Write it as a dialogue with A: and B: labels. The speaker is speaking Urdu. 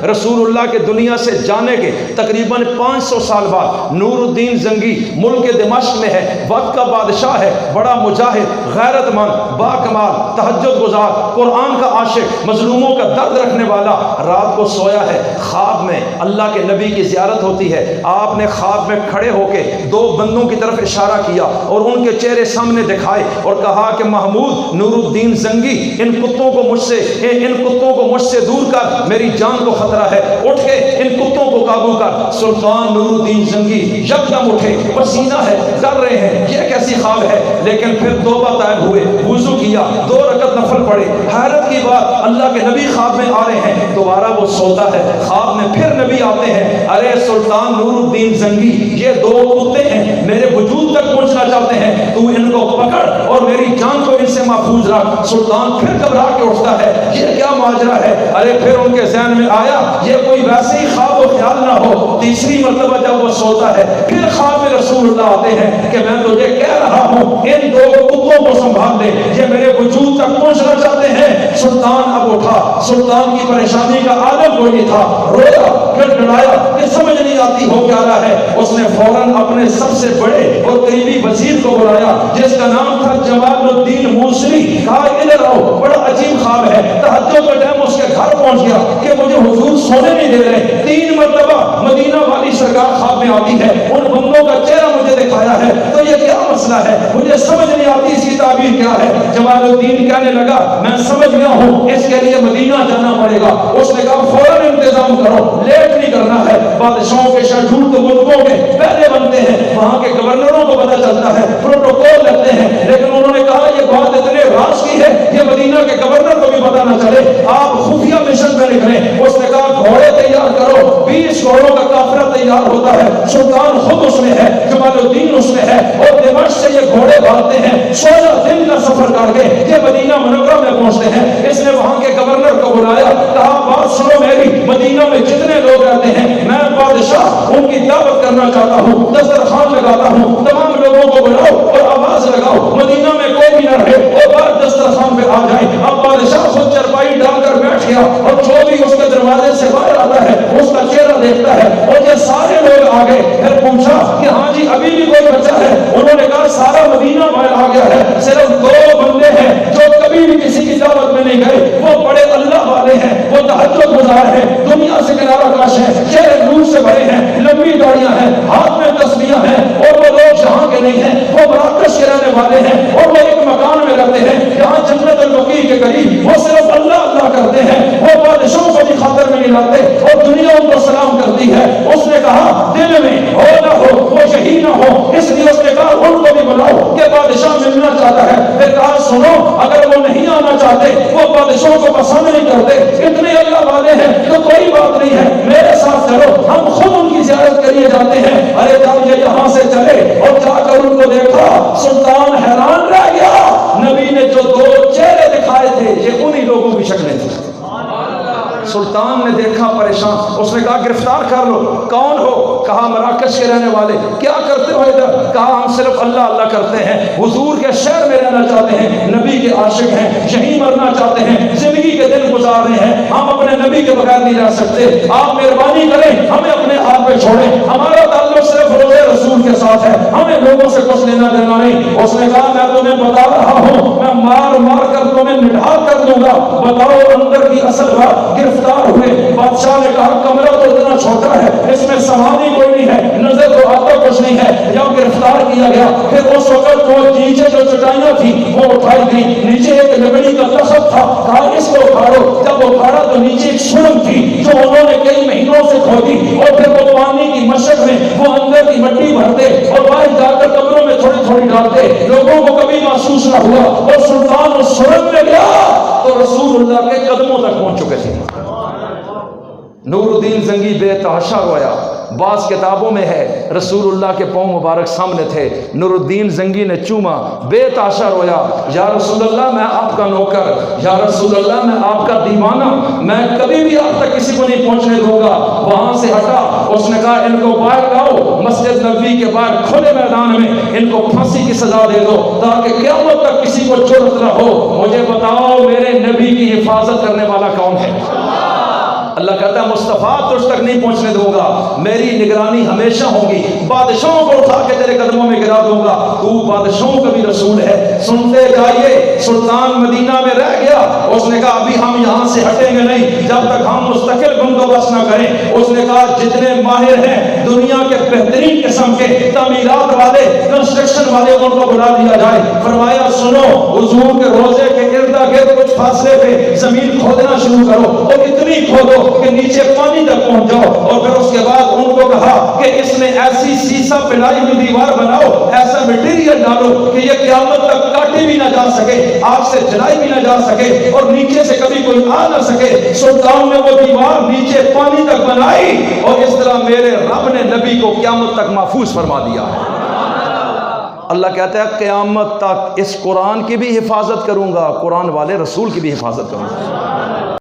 A: رسول اللہ کے دنیا سے جانے کے تقریباً 500 سال بعد نور الدین زنگی ملک دمشق میں ہے، وقت کا بادشاہ ہے، بڑا مجاہد، غیرت مند، با کمال، تہجد گزار، قرآن کا عاشق، مظلوموں کا درد رکھنے والا، رات کو سویا ہے، خواب میں اللہ کے نبی کی زیارت ہوتی ہے، آپ نے خواب میں کھڑے ہو کے 2 بندوں کی طرف اشارہ کیا اور ان کے چہرے سامنے دکھائے اور کہا کہ محمود نور الدین زنگی ان کتوں کو مجھ سے دور کر، میری جان کو خطرہ ہے، اٹھ کے ان کتوں کو قابو کر۔ سلطان نور الدین زنگی یکدم اٹھے، پسینہ ہے، ڈر رہے ہیں یہ کیسی خواب ہے، لیکن پھر توبہ طائب ہوئے، وضو کیا، 2 رکعت نفل پڑھے۔ حیرت کی بات، اللہ کے نبی خواب میں آ رہے ہیں، دوبارہ وہ سوتا ہے، خواب میں پھر نبی آتے ہیں، ارے سلطان نور الدین زنگی یہ 2 کتے ہیں، میرے وجود تک پہنچنا چاہتے ہیں، تو ان کو پکڑ اور میری جان کو ان سے محفوظ رکھ۔ سلطان پھر گھبرا کے اٹھتا ہے، یہ کیا ماجرا ہے؟ ارے پھر ان کے ذہن میں آیا یہ کوئی ویسے ہی خواب و خیال نہ ہو۔ تیسری مرتبہ جب وہ سوتا ہے، پھر خواب میں رسول اللہ آتے ہیں کہ میں تجھے کہہ رہا ہوں ان 2 کتوں کو سنبھال لے، یہ میرے وجود تک پہنچنا چاہتے ہیں۔ سلطان اب اٹھا، سلطان کی پریشانی کا عالم کوئی نہیں تھا، رویا، پھر ڈرایا کہ سمجھ نہیں آتی ہو کیا رہا ہے۔ اس نے فوراً اپنے سب سے بڑے اور قریبی وزیر کو بلایا جس کا نام تھا جمال الدین موصلی، کہا ادھر آؤ، بڑا عجیب خواب ہے۔ تہجد کے ٹائم اس کے گھر پہنچ گیا کہ مجھے حضور سونے نہیں دے رہے، 3 مرتبہ مدینہ والی سرکار خواب میں آتی ہے، ان بندوں کا چہرہ مجھے دکھایا ہے، تو یہ کیا مسئلہ ہے، مجھے سمجھ نہیں آتی اس کی تعبیر کیا ہے۔ جمال الدین کہنے لگا میں سمجھ گیا ہوں، اس کے لیے مدینہ جانا پڑے گا۔ اس نے کہا فوراً انتظام کرو، لیٹ نہیں کرنا ہے۔ بادشاہوں کے شیڈول تو ملکوں کے پہلے بنتے ہیں، وہاں کے گورنروں کو پتہ چلتا ہے، پروٹوکول لگتے ہیں، لیکن انہوں نے کہا یہ بات اتنے راز کی ہے یہ مدینہ کے گورنر کو بھی پتہ نہ چلے، آپ خفیہ مشن پہ نکلیں۔ اس نے کہا گھوڑے تیار کرو، 20 گھوڑوں کا قافلہ تیار ہوتا ہے، سلطان خود اس میں ہے، جمال الدین اس میں ہے، اور دمشق سے یہ گھوڑے بھاگتے ہیں، 16 دن کا سفر کر کے یہ مدینہ منورہ میں پہنچتے ہیں۔ اس نے وہاں کے گورنر کو بلایا، کہا بات سنو میری، مدینہ میں جتنے لوگ رہتے ہیں میں بادشاہ ان کی دعوت کرنا چاہتا ہوں، دسترخوان لگاتا ہوں، تمام لوگوں کو بلاؤ اور آواز لگاؤ، مدینہ میں کوئی بھی نہ رہے، وہ بار دسترخوان پہ آ جائیں۔ اب بادشاہ خود چرپائی ڈال کر بیٹھ گیا اور جو بھی اس کے دروازے سے باہر آتا ہے اس کا چہرہ دیکھتا ہے، اور یہ سارے لوگ آ گئے۔ پھر پوچھا کہ ہاں جی ابھی بھی کوئی بچہ ہے؟ انہوں نے کہا سارا مدینہ باہر آ گیا ہے، صرف 2 بندے ہیں جو کبھی بھی کسی کی دعوت میں نہیں گئے، وہ بڑے اللہ والے ہیں، وہ تہجد گزار ہیں، دنیا سے کنارہ کاش ہیں، چہرے نور سے بھرے ہیں، لمبی داڑیاں ہیں، ہاتھ میں تسبیحاں ہیں، اور وہ لوگ جہاں کے نہیں ہیں، وہ مراکش کے رہنے والے ہیں، اور وہ ایک مکان میں رہتے ہیں جہاں جنت البقیع کے قریب، وہ صرف اللہ اللہ کرتے ہیں، وہ بادشاہوں کو بھی خاطر میں نہیں لاتے، اور دنیا ان کو سلام کرتی ہے۔ اس نے کہا دل میں ہو نہ ہو وہ یہی نہ ہو، اس لیے اس نے کہا ان کو بھی بلاؤ کہ بادشاہ ملنا چاہتا ہے۔ پھر کہا سنو اگر وہ نہیں آنا چاہتے، وہ بادشاہوں کو پسند نہیں کرتے، اتنے اللہ والے ہیں تو کوئی بات نہیں ہے، میرے ساتھ چلو، ہم خود ان کی زیارت کے لیے جاتے ہیں۔ ارے جب یہ یہاں سے چلے اور جا کر ان کو دیکھا، سلطان حیران رہ گیا، نبی نے جو 2 چہرے دکھائے تھے یہ انہی لوگوں کی شکلیں تھیں۔ سلطان نے دیکھا پریشان، اس نے کہا گرفتار کر لو۔ کون ہو؟ کہا مراکش کے رہنے والے۔ کیا کرتے ہو ادھر؟ کہا ہم صرف اللہ اللہ کرتے ہیں، حضور کے شہر میں رہنا چاہتے ہیں، نبی کے عاشق ہیں، یہیں مرنا چاہتے ہیں، زندگی کے دن گزار رہے ہیں، ہم اپنے نبی کے بغیر نہیں رہ سکتے، آپ مہربانی کریں ہمیں اپنے ہاتھ پہ چھوڑیں، ہمارا تعلق صرف روزے رسول کے ساتھ ہے، ہمیں لوگوں سے کچھ لینا دینا نہیں۔ اس نے کہا میں تمہیں بتا رہا ہوں، میں مار مار کر تمہیں نڈھال کر دوں گا، بتاؤ اندر کی اصل بات۔ گرفتار ہوئے، بادشاہ نے کہا کمرہ تو اتنا چھوٹا ہے، اس میں سامان ہی کوئی نہیں ہے، نظر تو آتا کچھ نہیں ہے۔ جب گرفتار کیا گیا پھر اس وقت وہ نیچے جو چٹائیاں تھی وہ اٹھائی گئی، نیچے ایک لکڑی کا تخت تھا، کہا اس کو اکھاڑو۔ جب اکھاڑا تو نیچے ایک سرنگ تھی جو انہوں نے کئی مہینوں سے کھودی، اور پھر وہ پانی کی مشق میں وہ اندر کی مٹی بھرتے اور باہر جا کر کمروں میں تھوڑی تھوڑی ڈالتے، لوگوں کو کبھی محسوس نہ ہوا۔ اور سلطان اس سرنگ میں گیا تو رسول اللہ کے قدموں تک پہنچ چکے تھے۔ نور الدین زنگی بے تحاشا رویا۔ بعض کتابوں میں ہے رسول اللہ کے پاؤں مبارک سامنے تھے، نور الدین زنگی نے چوما، بے تحاشا رویا، یا رسول اللہ میں آپ کا نوکر، یا رسول اللہ میں آپ کا دیوانہ، میں کبھی بھی آپ تک کسی کو نہیں پہنچنے دوں گا۔ وہاں سے ہٹا، اس نے کہا ان کو باہر لاؤ، مسجد نبوی کے باہر کھلے میدان میں ان کو پھانسی کی سزا دے دو تاکہ قیامت تک کسی کو جرأت نہ ہو۔ مجھے بتاؤ میرے نبی کی حفاظت کرنے والا کون ہے؟ اللہ کہتا ہے مصطفیٰ تجھ تک نہیں پہنچنے دوں گا، میری نگرانی ہمیشہ ہوگی، بادشاہوں کو اٹھا کے تیرے قدموں میں گرا دوں گا، تو بادشاہوں کا بھی رسول ہے۔ سنتے جائیے، سلطان مدینہ میں رہ گیا، اس نے کہا ابھی ہم یہاں سے ہٹیں گے نہیں جب تک ہم مستقل بندوبست نہ کریں۔ اس نے کہا جتنے ماہر ہیں دنیا کے بہترین قسم کے تعمیرات والے، کنسٹرکشن والے، ان کو بلا دیا جائے۔ فرمایا سنو، حضور کے روزے کے ارد گرد کچھ فاصلے پہ زمین کھودنا شروع کرو، اور اتنی کھودو کہ نیچے پانی تک پہنچ جاؤ، اور پھر اس کے بعد ان کو کہا کہ اس میں ایسی سیسا پلائی ہوئی دیوار بناؤ، ایسا مٹیریل ڈالو کہ یہ قیامت تک کاٹی بھی نہ جا سکے، آگ سے جلائی بھی نہ جا سکے، اور نیچے سے کبھی کوئی آ نہ سکے۔ سلطان نے وہ دیوار نیچے پانی تک بنائی، اور اس طرح میرے رب نے نبی کو قیامت تک محفوظ فرما دیا ہے۔ اللہ کہتا ہے قیامت تک اس قرآن کی بھی حفاظت کروں گا، قرآن والے رسول کی بھی حفاظت کروں گا۔